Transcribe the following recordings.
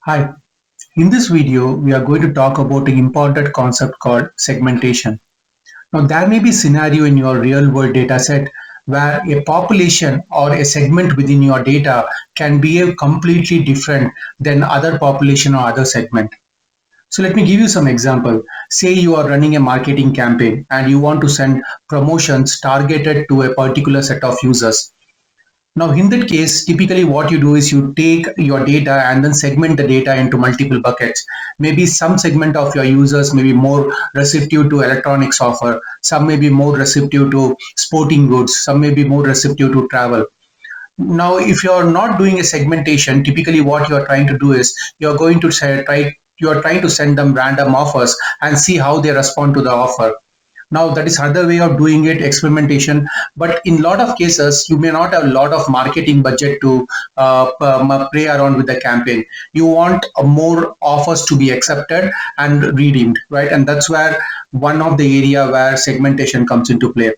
Hi, in this video, we are going to talk about an important concept called segmentation. Now, there may be a scenario in your real world data set where a population or a segment within your data can behave completely different than other population or other segment. So let me give you some example. Say you are running a marketing campaign and you want to send promotions targeted to a particular set of users. Now, in that case, typically what you do is you take your data and then segment the data into multiple buckets. Maybe some segment of your users may be more receptive to electronic software, some may be more receptive to sporting goods, some may be more receptive to travel. Now, if you're not doing a segmentation, typically what you're trying to do is you're going to say, you're trying to send them random offers and see how they respond to the offer. Now that is another way of doing it, experimentation. But in a lot of cases, you may not have a lot of marketing budget to play around with the campaign. You want more offers to be accepted and redeemed, right? And that's where one of the area where segmentation comes into play.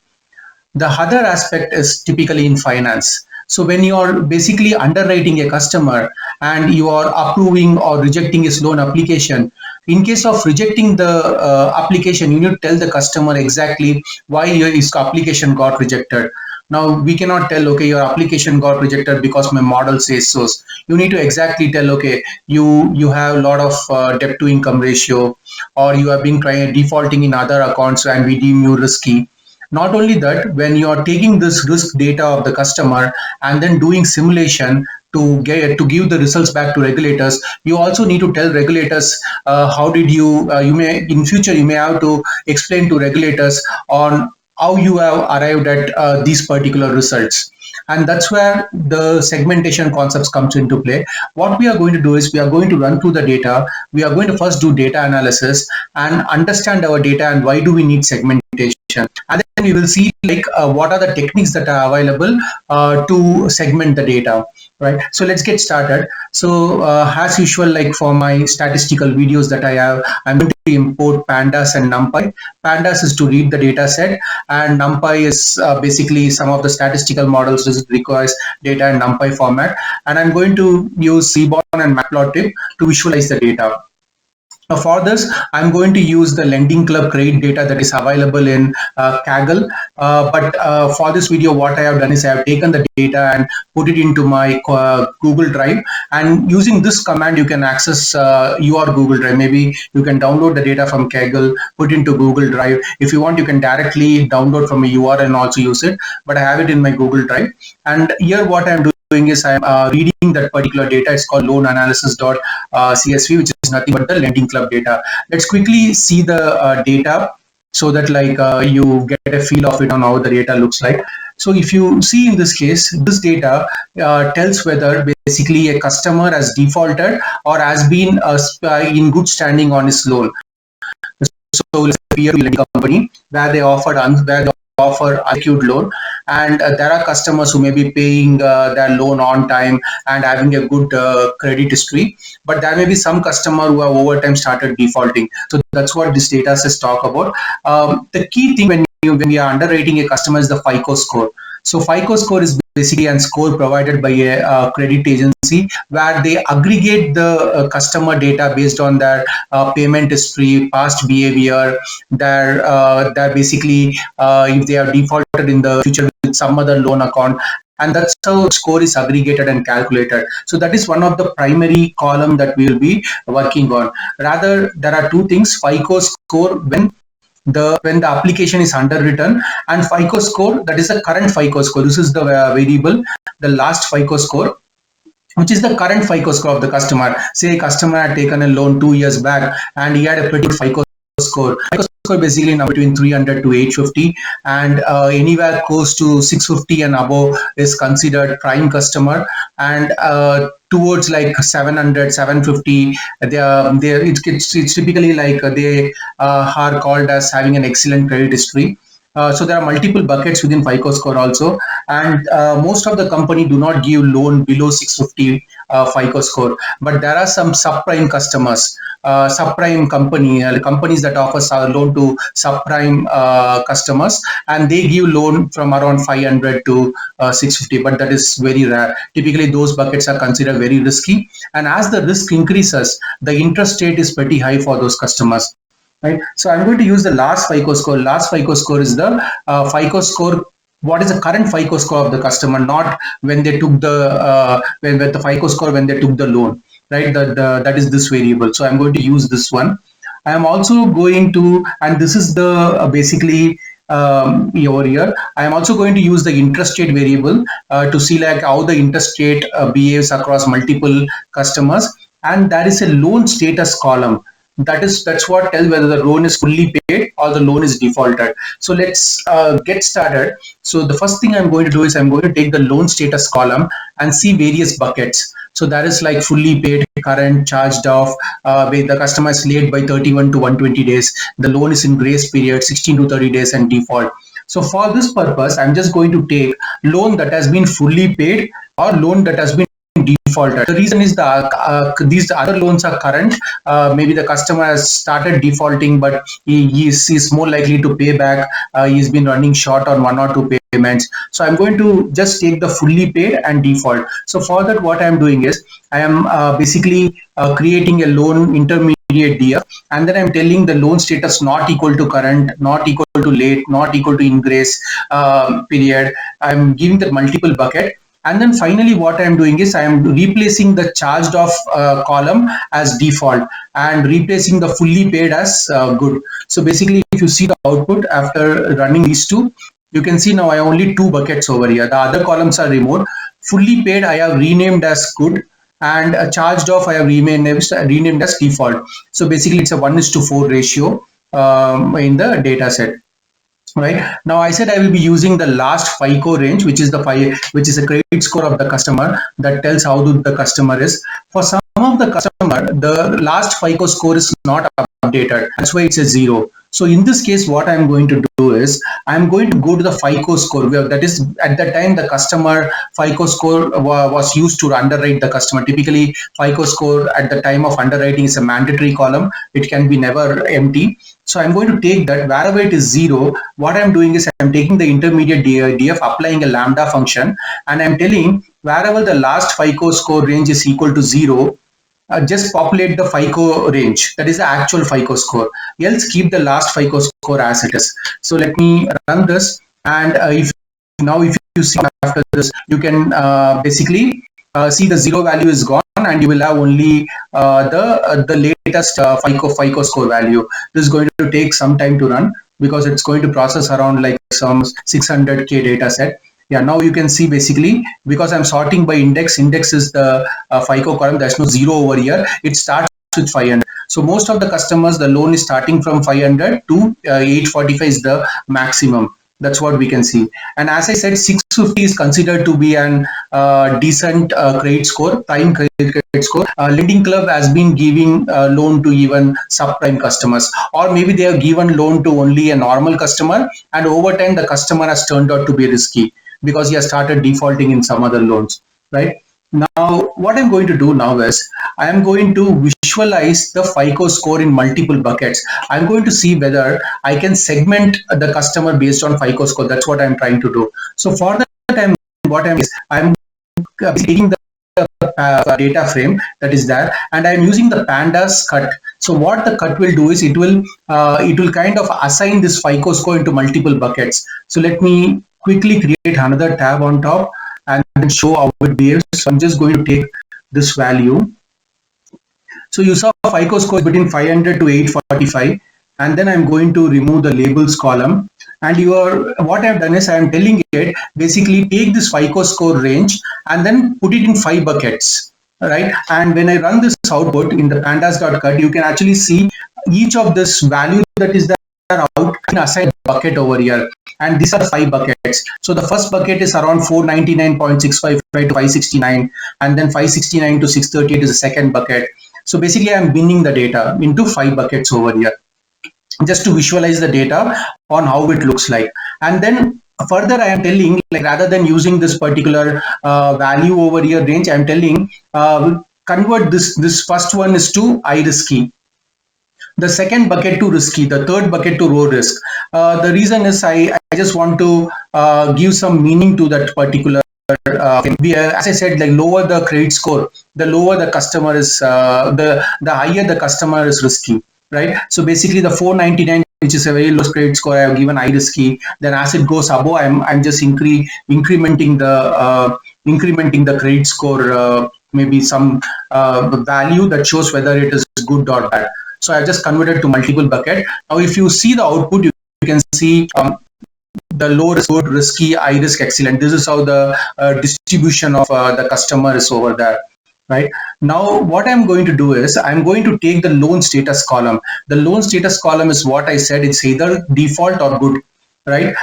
The other aspect is typically in finance. So when you are basically underwriting a customer and you are approving or rejecting his loan application, in case of rejecting the application, you need to tell the customer exactly why his application got rejected. Now we cannot tell, okay, your application got rejected because my model says so. You need to exactly tell, okay, you have a lot of debt to income ratio, or you have been trying defaulting in other accounts and we deem you risky. Not only that, when you are taking this risk data of the customer and then doing simulation to give the results back to regulators, you also need to tell regulators how did you may in future you may have to explain to regulators on how you have arrived at these particular results. And that's where the segmentation concepts comes into play. What we are going to do is we are going to run through the data. We are going to first do data analysis and understand our data and why do we need segmentation. And then we will see like what are the techniques that are available to segment the data, right? So let's get started. So as usual, like for my statistical videos that I have, I'm going to import pandas and numpy. Pandas is to read the data set, and numpy is basically some of the statistical models that requires data in numpy format. And I'm going to use seaborn and matplotlib to visualize the data. Now for this, I'm going to use the Lending Club credit data that is available in Kaggle. But for this video, what I have done is I have taken the data and put it into my Google Drive. And using this command, you can access your Google Drive. Maybe you can download the data from Kaggle, put into Google Drive. If you want, you can directly download from a URL and also use it. But I have it in my Google Drive. And here, what I'm doing is I'm reading that particular data. It's called loan analysis.csv, which is nothing but the Lending Club data. Let's quickly see the data so that like you get a feel of it on how the data looks like. So if you see in this case, this data tells whether basically a customer has defaulted or has been in good standing on his loan. So let's say a lending company where they offer unsecured loan, and there are customers who may be paying their loan on time and having a good credit history, but there may be some customer who have over time started defaulting. So that's what this data says talk about. The key thing when we are underwriting a customer is the FICO score. So FICO score is basically a score provided by a credit agency where they aggregate the customer data based on their payment history, past behavior, their basically if they are defaulted in the future with some other loan account, and that's how score is aggregated and calculated. So that is one of the primary column that we will be working on. Rather, there are two things: FICO score when the application is underwritten, and FICO score, that is the current FICO score. This is the variable, the last FICO score, which is the current FICO score of the customer. Say a customer had taken a loan 2 years back and he had a pretty good FICO score. FICO score basically now between 300 to 850, and anywhere close to 650 and above is considered prime customer, and towards like 700 750 it's typically like they are called as having an excellent credit history. So there are multiple buckets within FICO score also. and most of the company do not give loan below 650 FICO score, but there are some subprime customers, subprime companies that offers a loan to subprime customers, and they give loan from around 500 to 650, but that is very rare. Typically those buckets are considered very risky, and as the risk increases, the interest rate is pretty high for those customers, right? So I'm going to use the last FICO score. Last FICO score is the FICO score. What is the current FICO score of the customer, not when they took the when the FICO score when they took the loan, right? That is this variable. So I'm going to use this one. I am also going to, and this is the basically over here. I am also going to use the interest rate variable to see like how the interest rate behaves across multiple customers, and there is a loan status column. That's what tells whether the loan is fully paid or the loan is defaulted. So let's get started. So the first thing I'm going to do is I'm going to take the loan status column and see various buckets. So that is like fully paid, current, charged off, where the customer is late by 31 to 120 days. The loan is in grace period 16 to 30 days and default. So for this purpose, I'm just going to take loan that has been fully paid or loan that has been defaulted. The reason is these other loans are current. Maybe the customer has started defaulting, but he's more likely to pay back. He's been running short on one or two payments. So I'm going to just take the fully paid and default. So for that, what I'm doing is I am basically creating a loan intermediate DF, and then I'm telling the loan status not equal to current, not equal to late, not equal to in grace period. I'm giving the multiple bucket. And then finally, what I'm doing is I am replacing the charged off column as default and replacing the fully paid as good. So basically, if you see the output after running these two, you can see now I have only two buckets over here. The other columns are removed. Fully paid I have renamed as good, and charged off I have renamed as default. So basically, it's a 1:4 ratio in the data set. Right now, I said I will be using the last FICO range, which is a credit score of the customer that tells how good the customer is. For some of the customer, the last FICO score is not updated. That's why it's a 0. So in this case, what I'm going to do is I'm going to go to the FICO score. That is, at that time, the customer FICO score was used to underwrite the customer. Typically, FICO score at the time of underwriting is a mandatory column. It can be never empty. So I'm going to take that wherever it is 0. What I'm doing is I'm taking the intermediate DF, applying a lambda function, and I'm telling wherever the last FICO score range is equal to 0, just populate the FICO range. That is the actual FICO score. Else keep the last FICO score as it is. So let me run this, and if you see after this, you can basically see the 0 value is gone, and you will have only the latest FICO score value. This is going to take some time to run because it's going to process around like some 600K data set. Yeah, now you can see basically because I'm sorting by index. Index is the FICO column. There's no 0 over here. It starts with 500. So most of the customers, the loan is starting from 500 to 845 is the maximum. That's what we can see. And as I said, 650 is considered to be an decent credit score, prime credit score. Lending Club has been giving loan to even subprime customers, or maybe they have given loan to only a normal customer, and over time the customer has turned out to be risky because he has started defaulting in some other loans, right? Now, what I'm going to do now is I am going to visualize the FICO score in multiple buckets. I'm going to see whether I can segment the customer based on FICO score. That's what I'm trying to do. So for that, I'm taking the data frame that is there, and I'm using the pandas cut. So what the cut will do is it will kind of assign this FICO score into multiple buckets. So let me quickly create another tab on top and show how it behaves. So I'm just going to take this value. So you saw FICO score between 500 to 845, and then I'm going to remove the labels column. And what I've done is I'm telling it basically take this FICO score range and then put it in 5 buckets, right? And when I run this output in the pandas.cut, you can actually see each of this value that is there out in assigned bucket over here, and these are 5 buckets. So the first bucket is around 499.655 to 569, and then 569 to 638 is the second bucket. So basically I'm binning the data into 5 buckets over here just to visualize the data on how it looks like. And then Further, I am telling, like, rather than using this particular value over here range, I am telling convert this first one is to high risky, the second bucket to risky, the third bucket to low risk. The reason is I just want to give some meaning to that particular as I said, like, lower the credit score, the lower the customer is, the higher the customer is risky, right? So basically, the 499, which is a very low credit score, I have given high risky. Then as it goes above, I'm just incrementing the credit score, maybe some value that shows whether it is good or bad. So I just converted to multiple bucket. Now, if you see the output, you can see the low risk, good, risky, high risk, excellent. This is how the distribution of the customer is over there. Right now, what I'm going to do is I'm going to take the loan status column. The loan status column is what I said. It's either default or good. Right.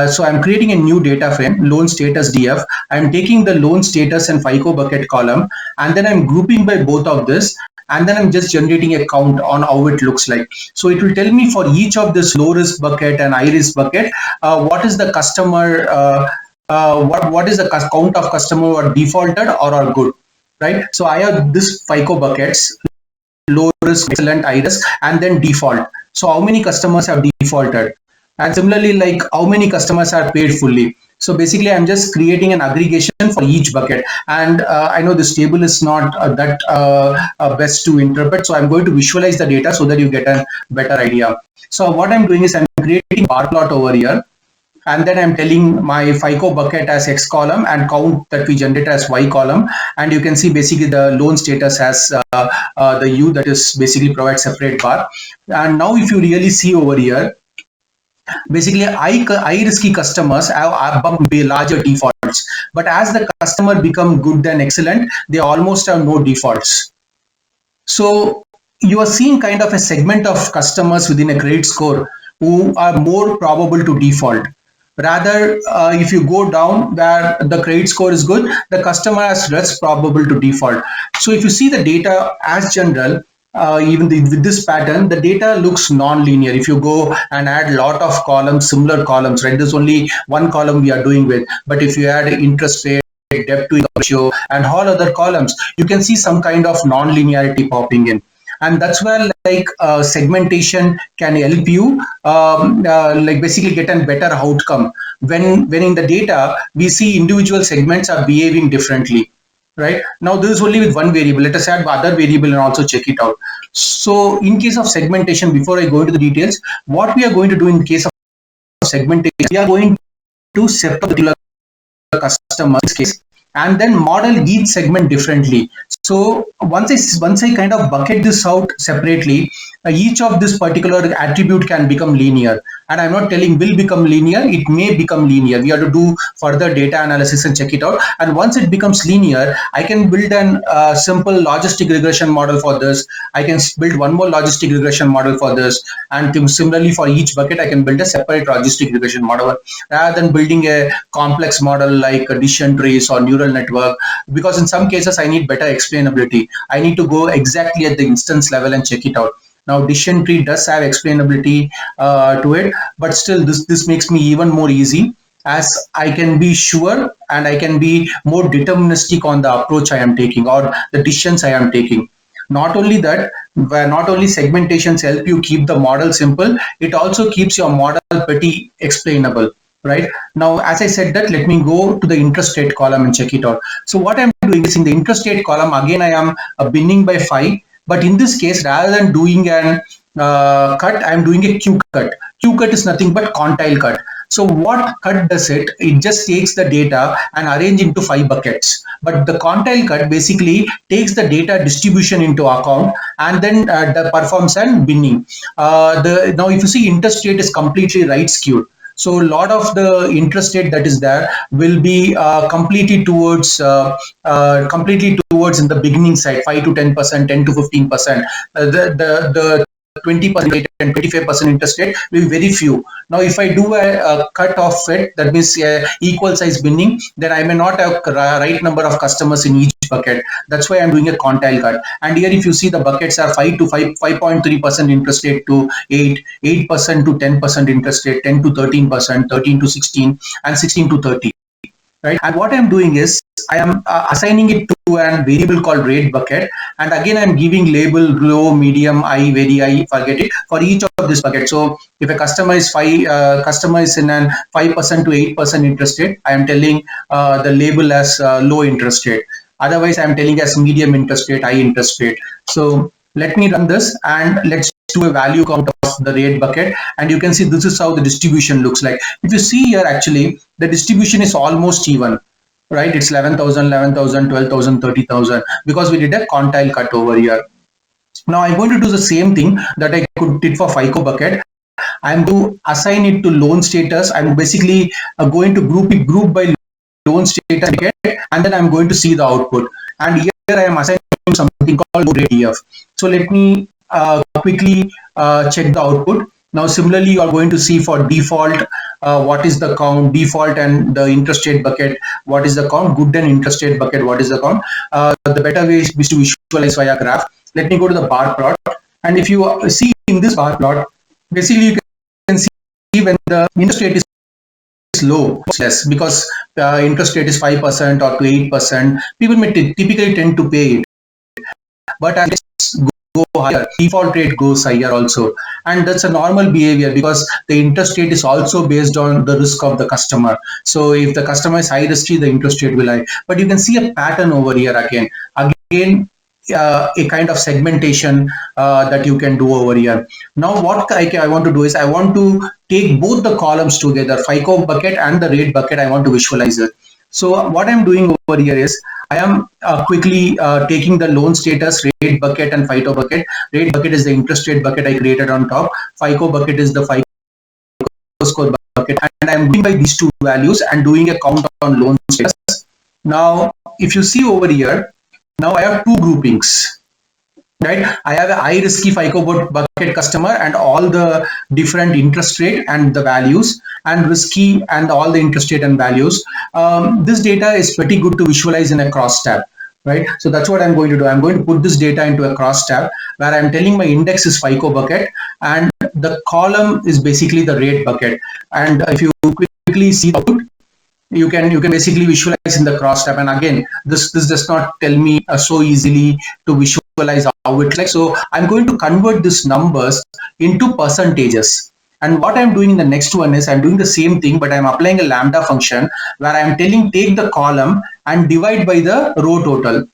So I'm creating a new data frame, loan status DF. I'm taking the loan status and FICO bucket column, and then I'm grouping by both of this. And then I'm just generating a count on how it looks like. So it will tell me for each of this low risk bucket and high risk bucket, what is the customer, what is the count of customer who are defaulted or are good, right? So I have this FICO buckets, low risk, excellent, high risk, and then default. So how many customers have defaulted? And similarly, like, how many customers are paid fully? So basically, I'm just creating an aggregation for each bucket. And I know this table is not that best to interpret. So I'm going to visualize the data so that you get a better idea. So what I'm doing is I'm creating bar plot over here. And then I'm telling my FICO bucket as X column and count that we generate as Y column. And you can see basically the loan status has the U, that is basically provides separate bar. And now if you really see over here, basically high risky customers have larger defaults, but as the customer become good and excellent, they almost have no defaults. So you are seeing kind of a segment of customers within a credit score who are more probable to default. Rather, if you go down where the credit score is good, the customer is less probable to default. So if you see the data as general, even with this pattern, the data looks non-linear. If you go and add a lot of columns, similar columns, right? There's only one column we are doing with, but if you add interest rate, debt to income ratio, and all other columns, you can see some kind of non-linearity popping in. And that's where, like, segmentation can help you like basically get a better outcome when in the data we see individual segments are behaving differently. Right now, this is only with one variable. Let us add other variable and also check it out. So in case of segmentation, before I go into the details, what we are going to do in case of segmentation, we are going to set up the customer case and then model each segment differently. So once I kind of bucket this out separately, each of this particular attribute can become linear. And I'm not telling will become linear, it may become linear. We have to do further data analysis and check it out. And once it becomes linear, I can build an simple logistic regression model for this. I can build one more logistic regression model for this. And similarly, for each bucket, I can build a separate logistic regression model rather than building a complex model like a decision trees or neural network. Because in some cases, I need better explainability. I need to go exactly at the instance level and check it out. Now, decision tree does have explainability to it, but still this makes me even more easy, as I can be sure and I can be more deterministic on the approach I am taking or the decisions I am taking. Not only that, where not only segmentations help you keep the model simple, it also keeps your model pretty explainable. Right now, as I said that, let me go to the interest rate column and check it out. So what I'm doing is in the interest rate column, again, I am binning by 5. But in this case, rather than doing an cut, I'm doing a Q cut. Q cut is nothing but quantile cut. So what cut does it? It just takes the data and arrange into 5 buckets. But the quantile cut basically takes the data distribution into account and then performs an binning. Now, if you see, interest rate is completely right skewed. So a lot of the interest rate that is there will be completely towards in the beginning side, 5 to 10%, 10 to 15%. The 20% and 25% interest rate will be very few. Now, if I do a cut of it, that means equal size binning, then I may not have right number of customers in each bucket. That's why I'm doing a quantile cut. And here if you see the buckets are 5 to 5.3% interest rate to 8% to 10% interest rate, 10 to 13%, 13 to 16, and 16 to 30. Right? And what I'm doing is I am assigning it to a variable called rate bucket, and again I'm giving label low, medium, high, very high, forget it, for each of this bucket. So if a customer is in an 5% to 8% interest rate, I am telling the label as low interest rate. Otherwise, I'm telling as medium interest rate, high interest rate. So let me run this and let's do a value count of the rate bucket, and you can see this is how the distribution looks like. If you see here, actually the distribution is almost even, right? It's 11,000, 11,000, 12,000, 30,000, because we did a quantile cut over here. Now I'm going to do the same thing that I did for FICO bucket. I'm going to assign it to loan status. I'm basically going to group by loan status bucket, and then I'm going to see the output. And here I am assigning something called rate DF. So let me quickly check the output. Now similarly, you are going to see for default what is the count, default and the interest rate bucket, what is the count, good and interest rate bucket, what is the count. The better way is to visualize via graph. Let me go to the bar plot, and if you see in this bar plot, basically you can see when the interest rate is low, less, because interest rate is 5% or to 8%, people may typically tend to pay it. But as go higher, default rate goes higher also, and that's a normal behavior because the interest rate is also based on the risk of the customer. So if the customer is high risky, the interest rate will high. But you can see a pattern over here again a kind of segmentation that you can do over here. Now what I want to do is I want to take both the columns together, FICO bucket and the rate bucket. I want to visualize it. So what I'm doing over here is I am quickly taking the loan status, rate bucket and FICO bucket. Rate bucket is the interest rate bucket I created on top. FICO bucket is the FICO score bucket, and I'm doing by these two values and doing a count on loan status. Now if you see over here, now I have two groupings, right? I have a high risky FICO bucket customer and all the different interest rate and the values, and risky and all the interest rate and values. This data is pretty good to visualize in a cross tab, right? So that's what I'm going to do. I'm going to put this data into a cross tab where I'm telling my index is FICO bucket and the column is basically the rate bucket. And if you quickly see the output, you can basically visualize in the cross tab. And again, this does not tell me so easily to visualize how it looks. So I'm going to convert these numbers into percentages. And what I'm doing in the next one is I'm doing the same thing, but I'm applying a lambda function where I'm telling take the column and divide by the row total,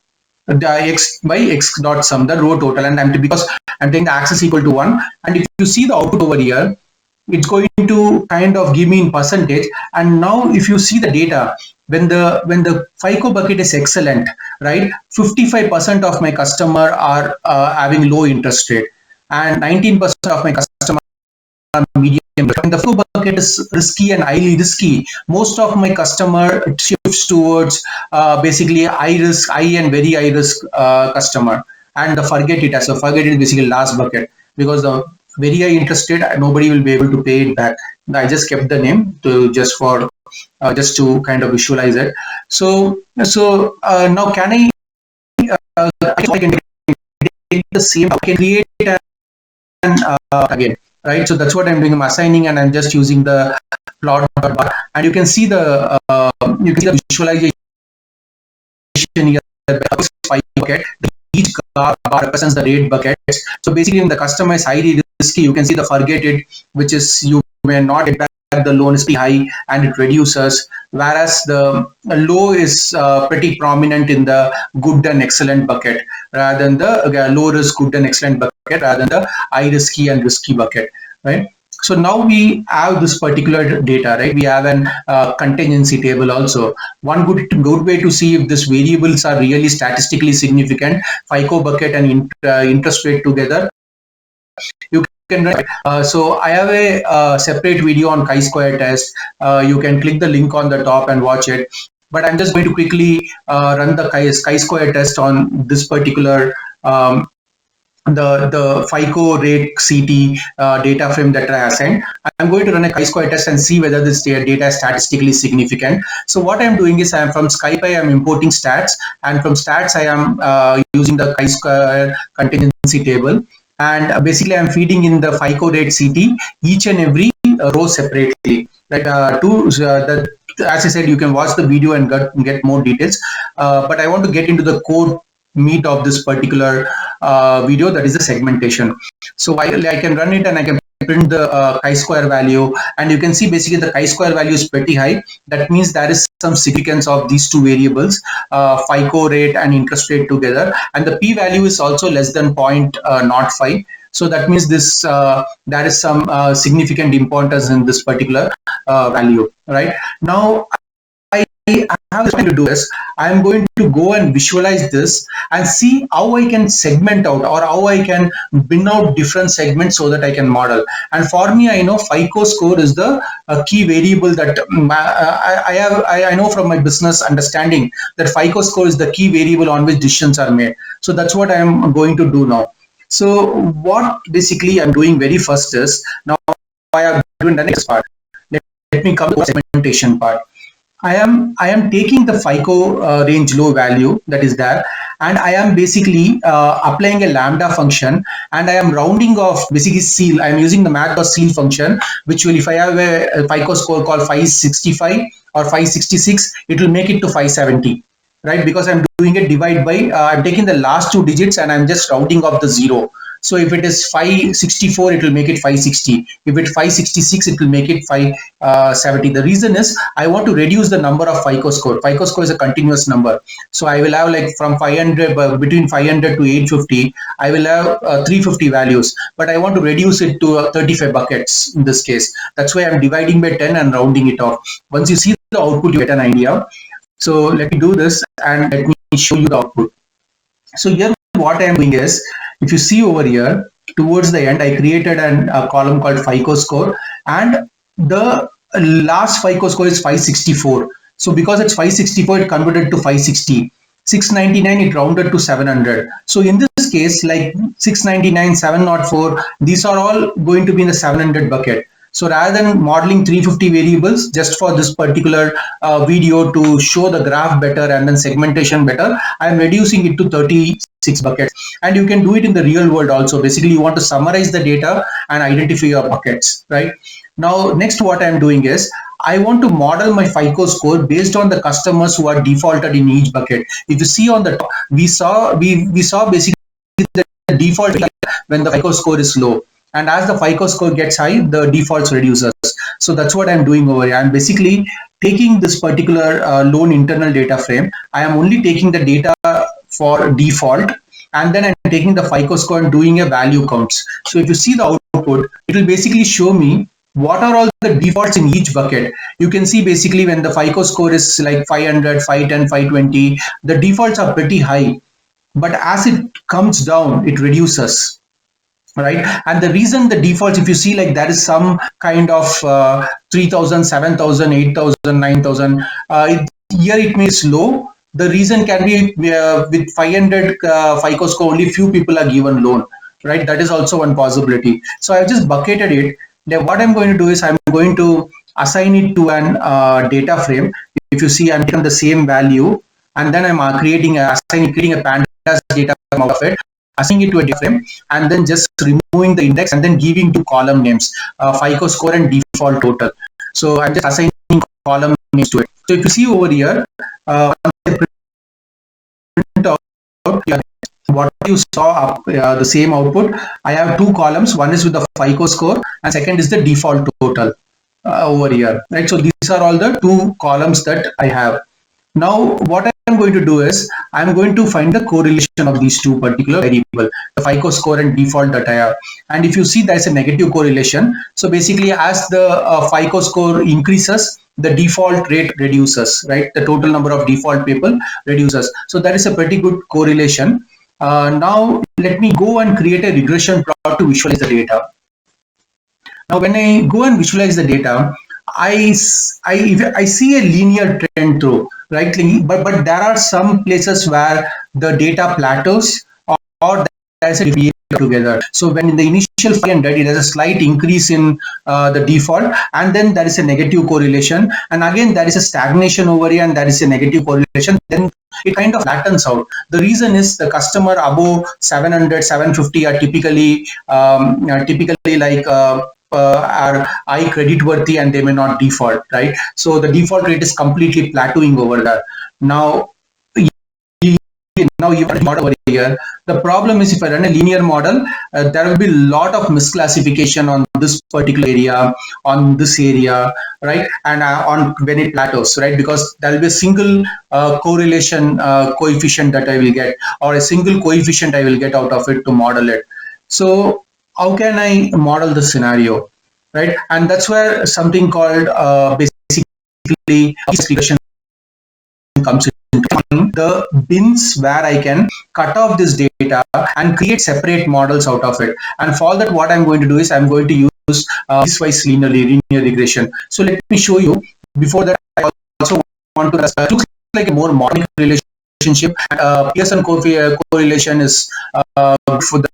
the x by x dot sum, the row total, and because I'm taking the axis equal to 1. And if you see the output over here, it's going to kind of give me in percentage. And now if you see the data, when the FICO bucket is excellent, right, 55% of my customer are having low interest rate, and 19% of my customer are medium. When the FICO bucket is risky and highly risky, most of my customer shifts towards basically high and very high risk customer, and the forget it is basically last bucket, because the very high interest rate, nobody will be able to pay it back. I just kept the name to just to kind of visualize it. So now can I can take the same, I can create an again, right? So that's what I'm doing. I'm assigning and I'm just using the plot bar, and you can see the visualization here. Bucket, each bar represents the rate bucket. So basically, when the customer is highly risky, you can see the forget it, which is you may not get back the loan is pretty high and it reduces, whereas the low is pretty prominent in the good and excellent bucket rather than the low risk, good and excellent bucket rather than the high risky and risky bucket, right? So now we have this particular data, right? We have an contingency table also. One good way to see if these variables are really statistically significant, FICO bucket and interest rate together, you can so I have a separate video on chi-square test. You can click the link on the top and watch it, but I'm just going to quickly run the chi-square test on this particular the FICO rate CT data frame that I assigned. I'm going to run a chi-square test and see whether this data is statistically significant. So what I'm doing is I'm from SciPy, I'm importing stats, and from stats I am using the chi-square contingency table. And basically I'm feeding in the FICO rate CT each and every row separately. Right? As I said, you can watch the video and get more details. But I want to get into the core meat of this particular video, that is the segmentation. So I can run it and I can print the chi-square value, and you can see basically the chi-square value is pretty high. That means there is some significance of these two variables, FICO rate and interest rate together, and the p-value is also less than 0.05. So that means this there is some significant importance in this particular value. Right now, how I'm going to do is I'm going to go and visualize this and see how I can segment out, or how I can bin out different segments so that I can model. And for me, I know FICO score is the key variable that I know from my business understanding that FICO score is the key variable on which decisions are made. So that's what I am going to do now. So what basically I'm doing very first is, now I have done the next part. Let me come to the segmentation part. I am taking the FICO range low value that is there, and I am basically applying a lambda function, and I am rounding off basically ceil. I am using the math or ceil function, which will, if I have a FICO score called 565 or 566, it will make it to 570, right? Because I'm doing a divide by, I'm taking the last two digits and I'm just rounding off the zero. So if it is 564, it will make it 560. If it's 566, it will make it 570. The reason is I want to reduce the number of FICO score. FICO score is a continuous number. So I will have like from 500, between 500 to 850, I will have 350 values, but I want to reduce it to 35 buckets in this case. That's why I'm dividing by 10 and rounding it off. Once you see the output, you get an idea. So let me do this and let me show you the output. So here what I am doing is, if you see over here, towards the end, I created a column called FICO score, and the last FICO score is 564. So because it's 564, it converted to 560. 699, it rounded to 700. So in this case, like 699, 704, these are all going to be in the 700 bucket. So rather than modeling 350 variables just for this particular video to show the graph better and then segmentation better, I'm reducing it to 36 buckets. And you can do it in the real world also. Basically, you want to summarize the data and identify your buckets, right? Now, next what I'm doing is, I want to model my FICO score based on the customers who are defaulted in each bucket. If you see on the top, we saw basically the default when the FICO score is low. And as the FICO score gets high, the defaults reduces. So that's what I'm doing over here. I'm basically taking this particular loan internal data frame. I am only taking the data for default, and then I'm taking the FICO score and doing a value counts. So if you see the output, it will basically show me what are all the defaults in each bucket. You can see basically when the FICO score is like 500, 510, 520, the defaults are pretty high. But as it comes down, it reduces. Right, and the reason the defaults, if you see, like there is some kind of 3,000, 7,000, 8,000, 9,000. Here it may slow. The reason can be with 500 FICO score, only few people are given loan. Right, that is also one possibility. So I've just bucketed it. Now what I'm going to do is I'm going to assign it to an data frame. If you see, I'm taking the same value, and then I'm creating a pandas data frame out of it, assigning it to a data frame, and then just removing the index and then giving two column names, FICO score and default total. So I'm just assigning column names to it. So if you see over here, what you saw the same output, I have two columns. One is with the FICO score and second is the default total over here. Right. So these are all the two columns that I have. Now what I'm going to do is I'm going to find the correlation of these two particular variable, the FICO score and default that I have. And if you see, there's a negative correlation. So basically, as the FICO score increases, the default rate reduces, right? The total number of default people reduces. So that is a pretty good correlation. Now let me go and create a regression plot to visualize the data. Now when I go and visualize the data, I see a linear trend through, right? But there are some places where the data plateaus or there's a deviation. together. So when in the initial 500, it has a slight increase in the default, and then there is a negative correlation, and again there is a stagnation over here, and there is a negative correlation. Then it kind of flattens out. The reason is the customer above 700, 750 are typically like are high credit worthy, and they may not default, right? So the default rate is completely plateauing over there. Now you run a model over here. The problem is if I run a linear model, there will be a lot of misclassification on this particular area, on this area, right? And on when it plateaus, right? Because there will be a single correlation coefficient that I will get, or a single coefficient I will get out of it to model it. So how can I model the scenario, right? And that's where something called basically regression comes into the bins, where I can cut off this data and create separate models out of it. And for that, what I'm going to do is I'm going to use piecewise linear regression. So let me show you. Before that, I also want to it looks like a more modern relationship. Pearson correlation is for the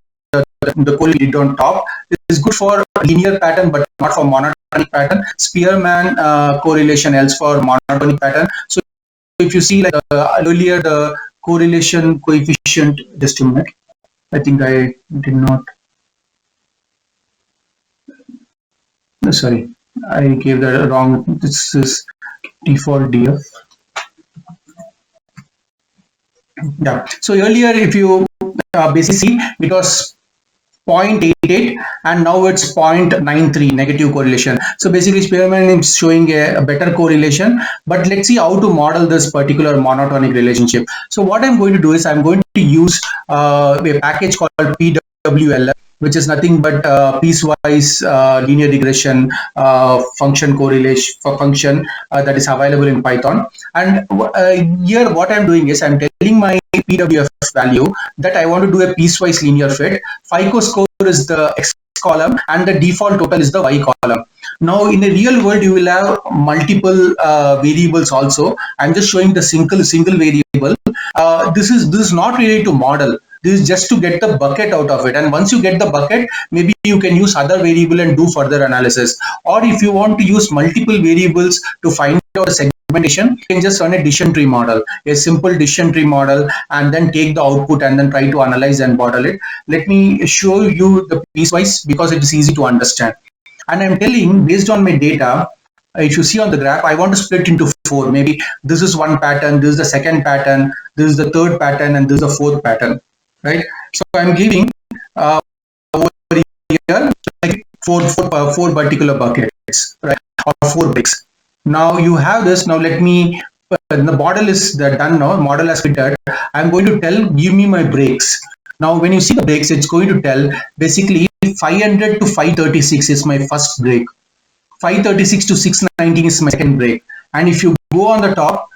correlation on top. It is good for linear pattern, but not for monotonic pattern. Spearman correlation helps for monotonic pattern. So if you see, like earlier, the correlation coefficient, just a minute, I think I did not, sorry, I gave the wrong, this is default DF. Yeah, so earlier if you basically see, it was 0.88 and now it's 0.93 negative correlation. So basically Spearman is showing a better correlation, but let's see how to model this particular monotonic relationship. So what I'm going to do is I'm going to use a package called PWLF, which is nothing but piecewise linear regression function correlation function that is available in Python. And here what I'm doing is I'm telling my PWF value that I want to do a piecewise linear fit. FICO score is the X column and the default total is the Y column. Now in the real world you will have multiple variables also. I'm just showing the single variable. This is not really to model. This is just to get the bucket out of it, and once you get the bucket, maybe you can use other variable and do further analysis. Or if you want to use multiple variables to find out a segmentation, you can just run a decision tree model, a simple decision tree model, and then take the output and then try to analyze and model it. Let me show you the piecewise because it is easy to understand. And I'm telling, based on my data, if you see on the graph, I want to split into 4. Maybe this is one pattern, this is the second pattern, this is the third pattern, and this is the fourth pattern. Right, so I'm giving over here like four particular buckets, right, or 4 bricks. Now you have this. Now let me. The model is done now. Model has fitted. I'm going to tell. Give me my breaks. Now when you see the breaks, it's going to tell basically 500 to 536 is my first break. 536 to 619 is my second break. And if you go on the top,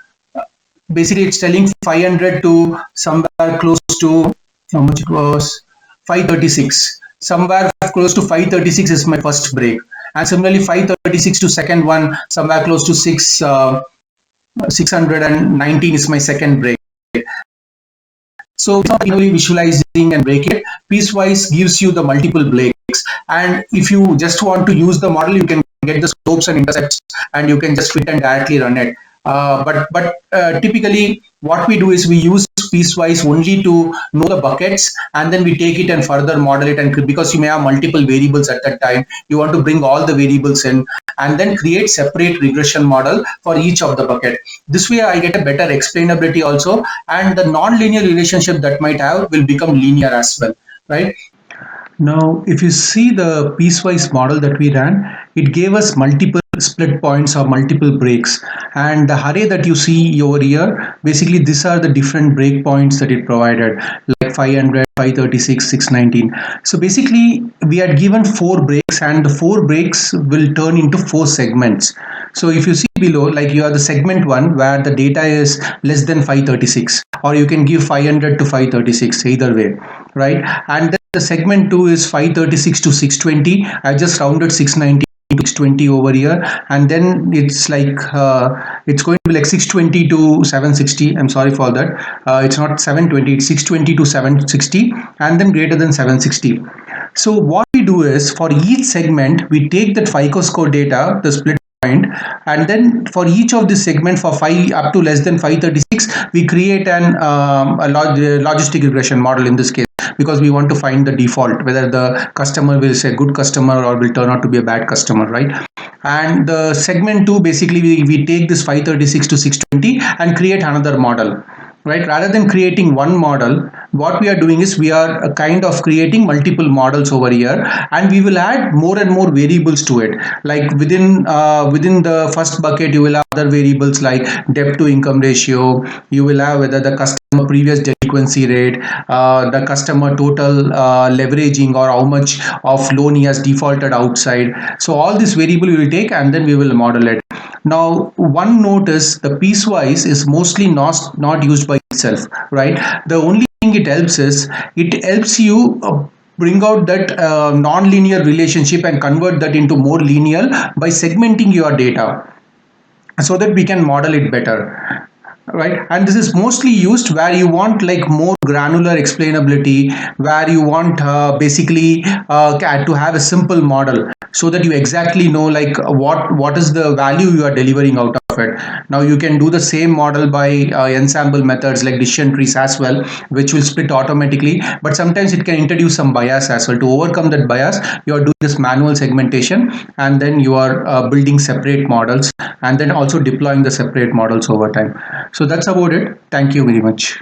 basically it's telling 500 to somewhere close to. How much it was? 536. Somewhere close to 536 is my first break, and similarly 536 to second one, somewhere close to 619 is my second break. So it's not only visualizing and breaking it. Piecewise gives you the multiple breaks, and if you just want to use the model, you can get the slopes and intercepts, and you can just fit and directly run it. But typically what we do is we use piecewise only to know the buckets, and then we take it and further model it. And because you may have multiple variables at that time, you want to bring all the variables in and then create separate regression model for each of the bucket. This way I get a better explainability also, and the non-linear relationship that might have will become linear as well, right? Now, if you see the piecewise model that we ran, it gave us multiple split points or multiple breaks. And the array that you see over here, basically these are the different breakpoints that it provided, like 500, 536, 619. So basically we had given 4 breaks, and the 4 breaks will turn into 4 segments. So if you see below, like you have the segment 1 where the data is less than 536, or you can give 500 to 536, either way, right? And then the segment 2 is 536 to 620. I just rounded 619 620 over here, and then it's like it's going to be like 620 to 760. I'm sorry for that. It's not 720, it's 620 to 760, and then greater than 760. So what we do is, for each segment we take that FICO score data, the split point, and then for each of the segment, for 5 up to less than 536, we create a logistic regression model in this case, because we want to find the default, whether the customer will say good customer or will turn out to be a bad customer, right? And the segment 2, basically we take this 536 to 620 and create another model, right? Rather than creating one model, what we are doing is we are kind of creating multiple models over here, and we will add more and more variables to it. Like within the first bucket, you will have other variables like debt to income ratio. You will have whether the customer previous delinquency rate, the customer total leveraging, or how much of loan he has defaulted outside. So all this variable we will take, and then we will model it. Now, one note is the piecewise is mostly not used by itself, right? The only thing it helps is it helps you bring out that non-linear relationship and convert that into more linear by segmenting your data, so that we can model it better, right? And this is mostly used where you want like more granular explainability, where you want basically to have a simple model, so that you exactly know like what is the value you are delivering out of it. Now you can do the same model by ensemble methods like decision trees as well, which will split automatically, but sometimes it can introduce some bias as well. To overcome that bias, you are doing this manual segmentation, and then you are building separate models, and then also deploying the separate models over time. So that's about it. Thank you very much.